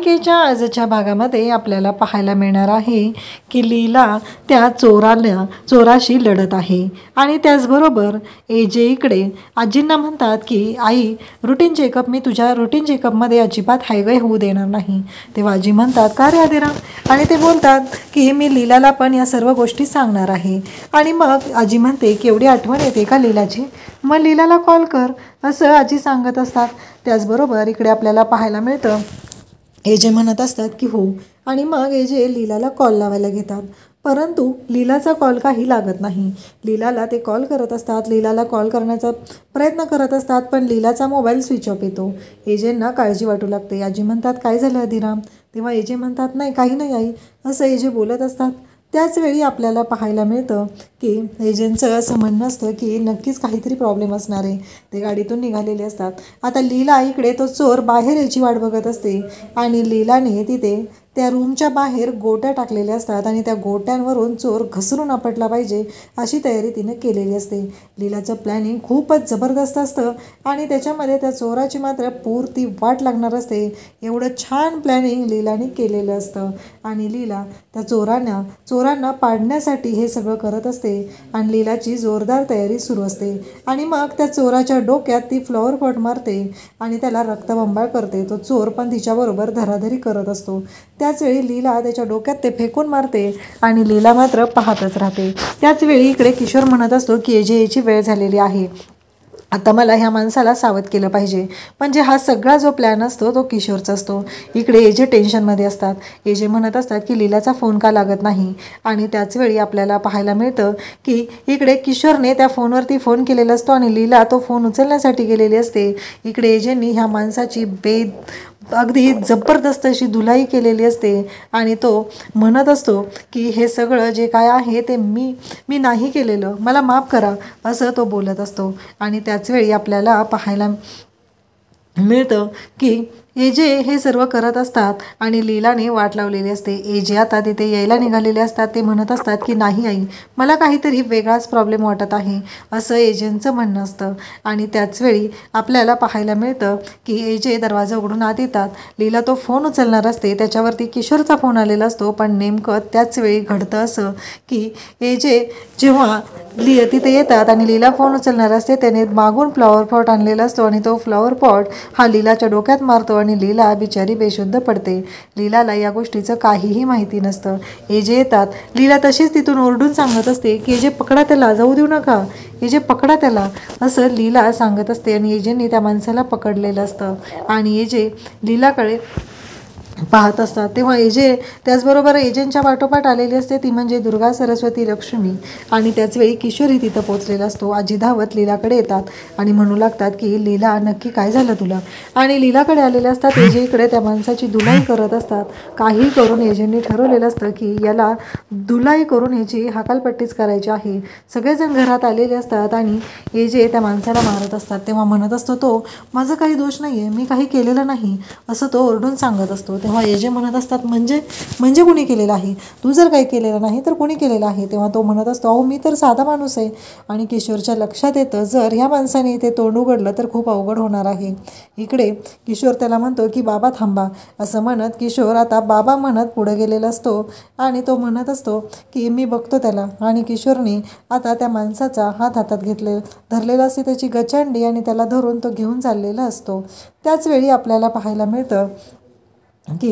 मालिकेच्या आजच्या भागामध्ये आपल्याला पाहायला मिळणार आहे की लीला त्या चोराशी लढत आहे आणि त्याचबरोबर एजे इकडे आजींना म्हणतात की आई मी तुझ्या रुटीन चेकअपमध्ये अजिबात हायवे होऊ देणार नाही. तेव्हा आजी म्हणतात का रे आदिराम, आणि ते बोलतात की मी लीलाला पण या सर्व गोष्टी सांगणार आहे. आणि मग आजी म्हणते की एवढी आठवण येते का लीलाची, मग लीलाला कॉल कर असं आजी सांगत असतात. त्याचबरोबर इकडे आपल्याला पाहायला मिळतं एजे म्हणत असतात की हो, आणि मग एजे लीलाला कॉल लावायला घेतात. परंतु लीलाचा कॉल काही लागत नाही. लीलाला ते कॉल करत असतात, लीलाला कॉल करण्याचा प्रयत्न करत असतात, पण लीलाचा मोबाईल स्विच ऑफ येतो. एजेंना काळजी वाटू लागते. आजी म्हणतात काय झालं अधिराम, तेव्हा एजे म्हणतात नाही काही नाही आई, असं एजे बोलत असतात. त्याचवेळी आपल्याला पाहायला मिळतं की एजंटचं असं म्हणणं असतं की नक्कीच काहीतरी प्रॉब्लेम असणार आहे. ते गाडीतून निघालेले असतात. आता लीला इकडे तो चोर बाहेर याची वाट बघत असते आणि लीलाने तिथे त्या रूमच्या बाहेर गोट्या टाकलेल्या असतात आणि त्या गोट्यांवरून चोर घसरून आपटला पाहिजे अशी तयारी तिने केलेली असते. लीलाचं प्लॅनिंग खूपच जबरदस्त असतं आणि त्याच्यामध्ये त्या चोराची मात्र पूर्ती वाट लागणार असते. एवढं छान प्लॅनिंग लीलाने केलेलं असतं आणि लीला त्या चोरांना पाडण्यासाठी हे सगळं करत असते आणि लीलाची जोरदार तयारी सुरू असते. आणि मग त्या चोराच्या डोक्यात ती फ्लॉवर पॉट मारते आणि त्याला रक्तबंबाळ करते. तो चोर पण तिच्याबरोबर धराधरी करत असतो. त्याचवेळी लीला त्याच्या डोक्यात ते फेकून मारते आणि लीला मात्र पाहतच राहते. त्याचवेळी इकडे किशोर म्हणत असतो की एजे याची वेळ झालेली आहे, आता मला ह्या माणसाला सावध केलं पाहिजे. म्हणजे हा सगळा जो प्लॅन असतो तो किशोरचा असतो. इकडे एजे टेन्शनमध्ये असतात. एजे म्हणत असतात की लीलाचा फोन का लागत नाही. आणि त्याचवेळी आपल्याला पाहायला मिळतं की इकडे किशोरने त्या फोनवरती फोन केलेला असतो आणि लीला तो फोन उचलण्यासाठी गेलेली असते. इकडे एजेंनी ह्या माणसाची अगदी जबरदस्त अशी धुलाई केलेली असते आणि तो म्हणत असतो की हे सगळं जे काय आहे ते मी नाही केलेलं, मला माफ करा, असं तो बोलत असतो. आणि त्याचवेळी आपल्याला पाहायला मिळतं की एजे हे सर्व करत असतात आणि लीलाने वाट लावलेली असते. एजे आता तिथे यायला निघालेले असतात. ते म्हणत असतात की नाही आई, मला काहीतरी वेगळाच प्रॉब्लेम वाटत आहे, असं एजेंचं म्हणणं असतं. आणि त्याचवेळी आपल्याला पाहायला मिळतं की एजे दरवाजा उघडून आत येतात. लीला तो फोन उचलणार असते, त्याच्यावरती किशोरचा फोन आलेला असतो. पण नेमकं त्याचवेळी घडतं असं की एजे जेव्हा तिथे येतात आणि लीला फोन उचलणार असते, त्याने मागून फ्लॉवर पॉट आणलेला असतो आणि तो फ्लॉवर पॉट हा लीलाच्या डोक्यात मारतो आणि लीला बिचारी बेशुद्ध पडते. लीलाला या गोष्टीचं काहीही माहिती नसतं. एजे येतात. लीला तशीच तिथून ओरडून सांगत असते की एजे पकडा त्याला, जाऊ देऊ नका, एजे पकडा त्याला, असं लीला सांगत असते. आणि एजेंनी त्या माणसाला पकडलेलं असतं आणि एजे लीलाकडे पाहत असतात. तेव्हा एजे त्याचबरोबर एजेंच्या पाठोपाठ आलेली असते, ती म्हणजे दुर्गा सरस्वती लक्ष्मी. आणि त्याचवेळी किशोरही तिथं पोचलेला असतो. आजी धावत लीलाकडे येतात आणि म्हणू लागतात की लीला नक्की काय झालं तुला. आणि लीलाकडे आलेले असतात. एजे इकडे त्या माणसाची धुलाई करत असतात. काही करून एजेंनी ठरवलेलं असतं की याला धुलाई करून याची हकालपट्टीच करायची आहे. सगळेजण घरात आलेले असतात आणि एजे त्या माणसाला मारत असतात. तेव्हा म्हणत असतो तो माझं काही दोष नाही आहे, मी काही केलेलं नाही, असं तो ओरडून सांगत असतो. तेव्हा एजे म्हणत असतात म्हणजे कुणी केलेलं आहे, तू जर काही केलेलं नाही तर कुणी केलेलं आहे. तेव्हा तो म्हणत असतो अहो मी तर साधा माणूस आहे. आणि किशोरच्या लक्षात येतं जर ह्या माणसाने इथे तोंड उघडलं तर खूप अवघड होणार आहे. इकडे किशोर त्याला म्हणतो की बाबा थांबा, असं म्हणत किशोर आता बाबा म्हणत पुढे गेलेला असतो आणि तो म्हणत असतो की मी बघतो त्याला. आणि किशोरने आता त्या माणसाचा हात हातात धरलेला असते, त्याची गचंडी, आणि त्याला धरून तो घेऊन चाललेला असतो. त्याचवेळी आपल्याला पाहायला मिळतं की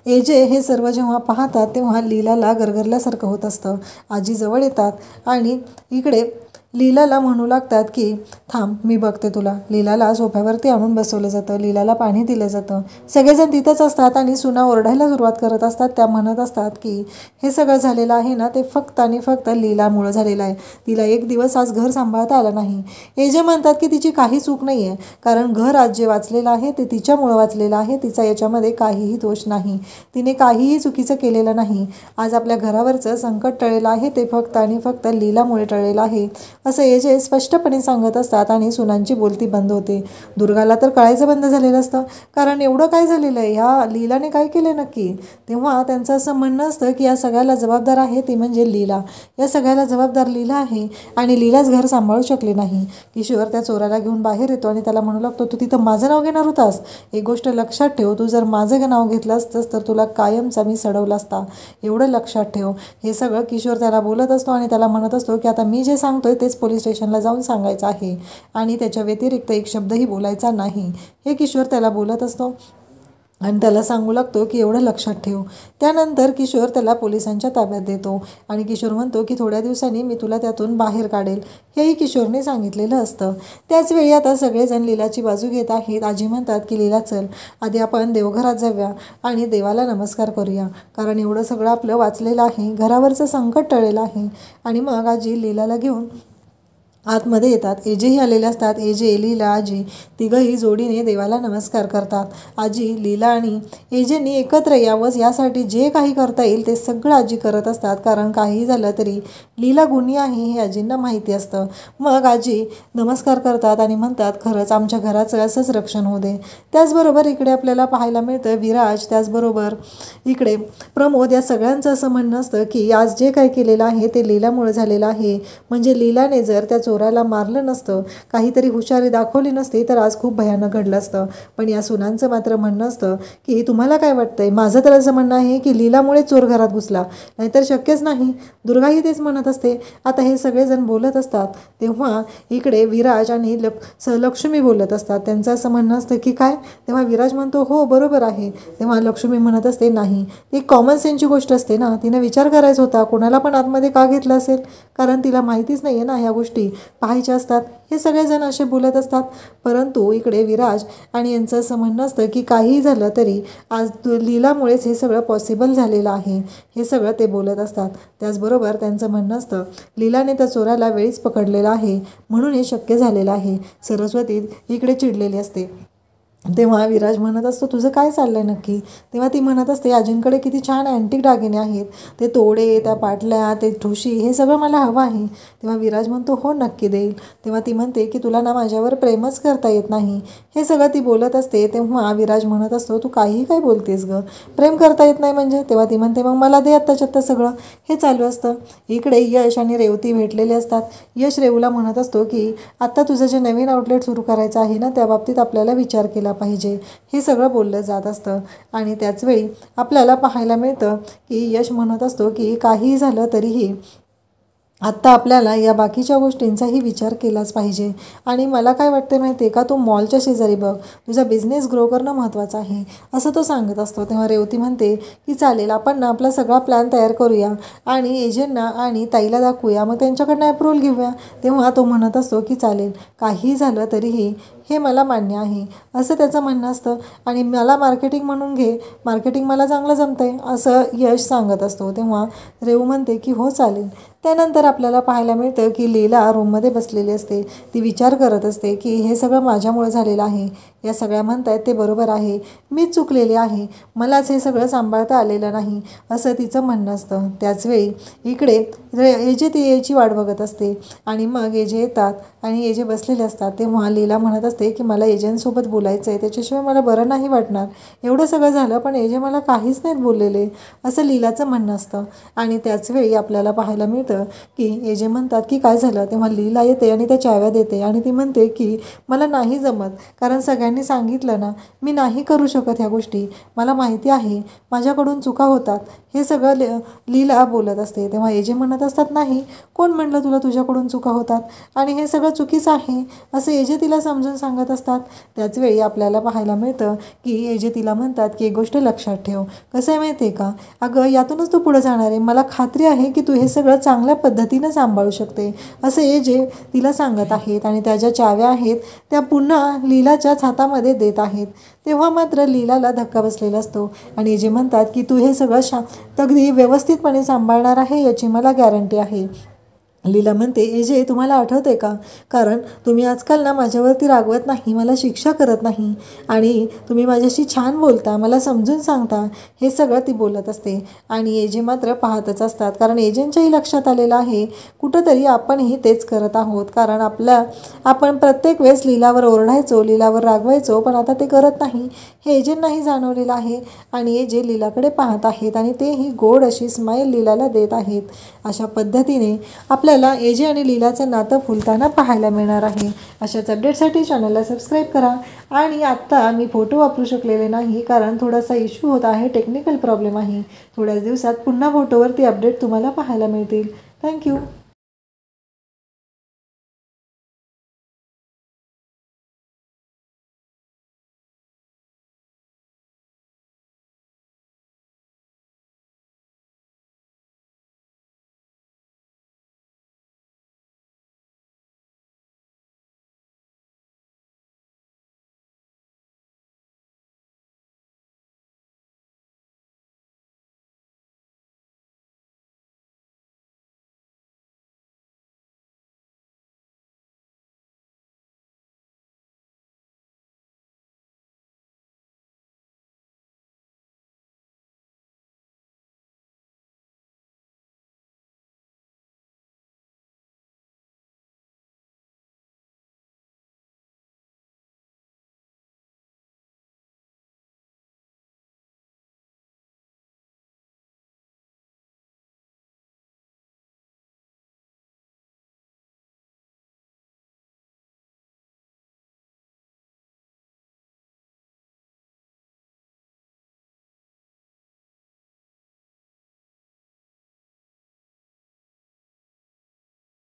एजे हे सर्व जेव्हा पाहतात तेव्हा लीलाला गरगरल्यासारखं होत असतं. आजी जवळ येतात आणि इकडे लीलाला म्हणू लागतात की थांब मी बघते तुला. लीलाला सोफ्यावरती आणून बसवलं जातं. लीलाला पाणी दिलं जातं. सगळेजण तिथंच असतात आणि सुना ओरडायला सुरुवात करत असतात. त्या म्हणत असतात की हे सगळं झालेलं आहे ना ते फक्त आणि फक्त लीलामुळं झालेलं आहे, तिला एक दिवस आज घर सांभाळता आलं नाही. एजे म्हणतात की तिची काही चूक नाही आहे, कारण घर आज जे वाचलेलं आहे ते तिच्यामुळं वाचलेलं आहे, तिचा याच्यामध्ये काहीही दोष नाही, तिने काहीही चुकीचं केलेलं नाही. आज आपल्या घरावरचं संकट टळलेलं आहे ते फक्त आणि फक्त लीलामुळे टळलेलं आहे, असं एजे स्पष्टपणे सांगत असतात आणि सुनांची बोलती बंद होते. दुर्गाला तर कळायचं बंद झालेलं असतं, कारण एवढं काय झालेलं आहे, ह्या लीलाने काय केलं नक्की. तेव्हा त्यांचं असं म्हणणं असतं की या सगळ्याला जबाबदार आहे ती म्हणजे लीला, या सगळ्याला जबाबदार लीला आहे आणि लीलाच घर सांभाळू शकली नाही. किशोर त्या चोराला घेऊन बाहेर येतो आणि त्याला म्हणू लागतो, तू तिथं माझं नाव घेणार होतास, एक गोष्ट लक्षात ठेव, तू जर माझं नाव घेतलं असतंस तर तुला कायमचा मी सडवला असता, एवढं लक्षात ठेव. हे सगळं किशोर त्याला बोलत असतो आणि त्याला म्हणत असतो की आता मी जे सांगतोय तेच पोलीस स्टेशनला जाऊन सांगायचं आहे आणि त्याच्या व्यतिरिक्त एक शब्दही बोलायचा नाही, हे किशोर त्याला बोलत असतो आणि त्याला सांगू लागतो की एवढं लक्षात ठेव. त्यानंतर किशोर त्याला पोलिसांच्या ताब्यात देतो आणि किशोर म्हणतो की थोड्या दिवसांनी मी तुला त्यातून बाहेर काढेल, हेही किशोरने सांगितलेलं असतं. त्याचवेळी आता सगळेजण लीलाची बाजू घेत आहेत. आजी म्हणतात की लीला चल, आधी आपण देवघरात जाऊया आणि देवाला नमस्कार करूया, कारण एवढं सगळं आपलं वाचलेलं आहे, घरावरचं संकट टळलेलं आहे. आणि मग आजी लीलाला घेऊन आतमध्ये येतात. एजेही आलेले असतात. एजे, लीला, आजी तिघंही जोडीने देवाला नमस्कार करतात. आजी, लीला आणि एजेंनी एकत्र यावंच यासाठी जे काही करता येईल ते सगळं आजी करत असतात, कारण काहीही झालं तरी लीला गुणी आहे हे आजींना माहिती असतं. मग आजी नमस्कार करतात आणि म्हणतात खरंच आमच्या घराचं असंच रक्षण होऊ दे. त्याचबरोबर इकडे आपल्याला पाहायला मिळतं विराज, त्याचबरोबर इकडे प्रमोद, या सगळ्यांचं असं म्हणणं असतं की आज जे काही केलेलं आहे ते लीलामुळे झालेलं आहे. म्हणजे लीलाने जर त्या चोराला मारलं नसतं, काहीतरी हुशारी दाखवली नसती तर आज खूप भयानक घडलं असतं. पण या सुनांचं मात्र म्हणणं असतं की तुम्हाला काय वाटतंय, माझं तर असं म्हणणं आहे की लीलामुळे चोर घरात घुसला, नाहीतर शक्यच नाही. दुर्गाही तेच म्हणत असते. आता हे सगळेजण बोलत असतात तेव्हा इकडे विराज आणि लक्ष्मी बोलत असतात. त्यांचं असं म्हणणं असतं की काय. तेव्हा विराज म्हणतो हो बरोबर आहे. तेव्हा लक्ष्मी म्हणत असते नाही, ती कॉमन सेन्सची गोष्ट असते ना, तिने विचार करायचा होता कोणाला पण आतमध्ये का घेतलं असेल, कारण तिला माहितीच नाही आहे ना ह्या गोष्टी पाहायच्या असतात. हे सगळेजण असे बोलत असतात. परंतु इकडे विराज आणि यांचं असं म्हणणं असतं की काहीही झालं तरी आज लीलामुळेच हे सगळं पॉसिबल झालेलं आहे, हे सगळं ते बोलत असतात. त्याचबरोबर त्यांचं म्हणणं असतं लीलाने त्या चोराला वेळीच पकडलेलं आहे म्हणून हे शक्य झालेलं आहे. सरस्वती इकडे चिडलेली असते. तेव्हा विराज म्हणत असतो तुझं काय चाललंय नक्की. तेव्हा ती म्हणत असते आजींकडे किती छान अँटिक दागिने आहेत, ते तोडे, त्या पाटल्या, ते ठुशी, हे सगळं मला हवं आहे. तेव्हा विराज म्हणतो हो नक्की देईल. तेव्हा ती म्हणते की तुला ना माझ्यावर प्रेमच करता येत नाही, हे सगळं ती बोलत असते. तेव्हा विराज म्हणत असतो तू काहीही काय बोलतेस गं, प्रेम करता येत नाही म्हणजे. तेव्हा ती म्हणते मग मला दे आत्ताच्या आत्ता सगळं. हे चालू असतं. इकडे यश आणि रेवती भेटलेले असतात. यश रेवूला म्हणत असतो की आत्ता तुझं जे नवीन आउटलेट सुरू करायचं आहे ना, त्या बाबतीत आपल्याला विचार केला पाहिजे, हे सगळं बोललं जात असतं. आणि त्याचवेळी आपल्याला पाहायला मिळतं की यश म्हणत असतो की काहीही झालं तरीही आत्ता आपल्याला या बाकीच्या गोष्टींचाही विचार केलाच पाहिजे. आणि मला काय वाटते माहिती आहे का, तू मॉलच्या शेजारी बघ, तुझा बिझनेस ग्रो करणं महत्त्वाचं आहे, असं तो सांगत असतो. तेव्हा रेवती म्हणते की चालेल, आपण ना आपला सगळा प्लॅन तयार करूया आणि एजंटना आणि ताईला दाखवूया, मग त्यांच्याकडनं अप्रूव्हल घेऊया. तेव्हा तो म्हणत असतो की चालेल, काही झालं तरीही हे मला मान्य आहे, असं त्याचं म्हणणं असतं. आणि मला मार्केटिंग म्हणून घे, मार्केटिंग मला चांगलं जमतं आहे, असं यश सांगत असतो. तेव्हा रेवू म्हणते की हो चालेल. त्यानंतर आपल्याला पाहायला मिळतं की लीला रूममध्ये बसलेली असते. ती विचार करत असते की हे सगळं माझ्यामुळे झालेलं आहे. या सगळ्या म्हणतायत ते बरोबर आहे, मीच चुकलेली आहे, मलाच हे सगळं सांभाळता आलेलं नाही, असं तिचं म्हणणं असतं. त्याचवेळी इकडे एजे ती यायची वाट बघत असते आणि मग एजे येतात आणि एजे बसलेले असतात. तेव्हा लीला म्हणत असते की मला एजंटसोबत बोलायचं आहे, त्याच्याशिवाय मला बरं नाही वाटणार. एवढं सगळं झालं पण एजे मला काहीच नाहीत बोललेले, असं लीलाचं म्हणणं असतं. आणि त्याचवेळी आपल्याला पाहायला मिळतं की एजे म्हणतात की काय झालं. तेव्हा लीला येते आणि त्या चाव्या देते आणि ती म्हणते की मला नाही जमत, कारण सगळ्यांनी सांगितलं ना, मी नाही करू शकत ह्या गोष्टी, मला माहिती आहे माझ्याकडून चुका होतात, हे सगळं लीला बोलत असते. तेव्हा एजे म्हणत असतात नाही, कोण म्हणलं तुला तुझ्याकडून चुका होतात आणि हे सगळं चुकीचं आहे, असं एजे तिला समजून सांगत असतात. त्याचवेळी आपल्याला पाहायला मिळतं की एजे तिला म्हणतात की एक गोष्ट लक्षात ठेव, कसं आहे माहिती आहे का, अगं यातूनच तू पुढं जाणार आहे, मला खात्री आहे की तू हे सगळं चांगल्या पद्धतीनं सांभाळू शकते, असं एजे तिला सांगत आहेत. आणि त्या ज्या चाव्या आहेत त्या पुन्हा लीलाच्याच हातामध्ये देत आहेत. तेव्हा मात्र लीलाला धक्का बसलेला असतो आणि एजे म्हणतात की तू हे सगळं अगदी व्यवस्थितपणे सांभाळणार आहे याची मला गॅरंटी आहे. लीला म्हणते, एजे तुम्हाला आठवते का, कारण तुम्ही आजकाल ना माझ्यावरती रागवत नाही, मला शिक्षा करत नाही आणि तुम्ही माझ्याशी छान बोलता, मला समजून सांगता, हे सगळं ती बोलत असते. आणि एजे मात्र पाहतच असतात, कारण एजेंच्याही लक्षात आलेलं आहे कुठंतरी आपणही तेच करत आहोत. कारण आपण प्रत्येक वेळेस लीलावर ओरडायचो, लीलावर रागवायचो, पण आता ते करत नाही हे एजेंनाही जाणवलेलं आहे. आणि एजे लीलाकडे पाहत आहेत आणि तेही गोड अशी स्माईल लीलाला देत आहेत. अशा पद्धतीने आपल्याला एजे आणि लीलाचं नातं फुलताना पाहायला मिळणार आहे. अशाच अपडेटसाठी चॅनलला सबस्क्राईब करा. आणि आत्ता मी फोटो वापरू शकलेले नाही, कारण थोडासा इश्यू होत आहे, टेक्निकल प्रॉब्लेम आहे. थोड्याच दिवसात पुन्हा फोटोवरती अपडेट तुम्हाला पाहायला मिळतील. थँक्यू.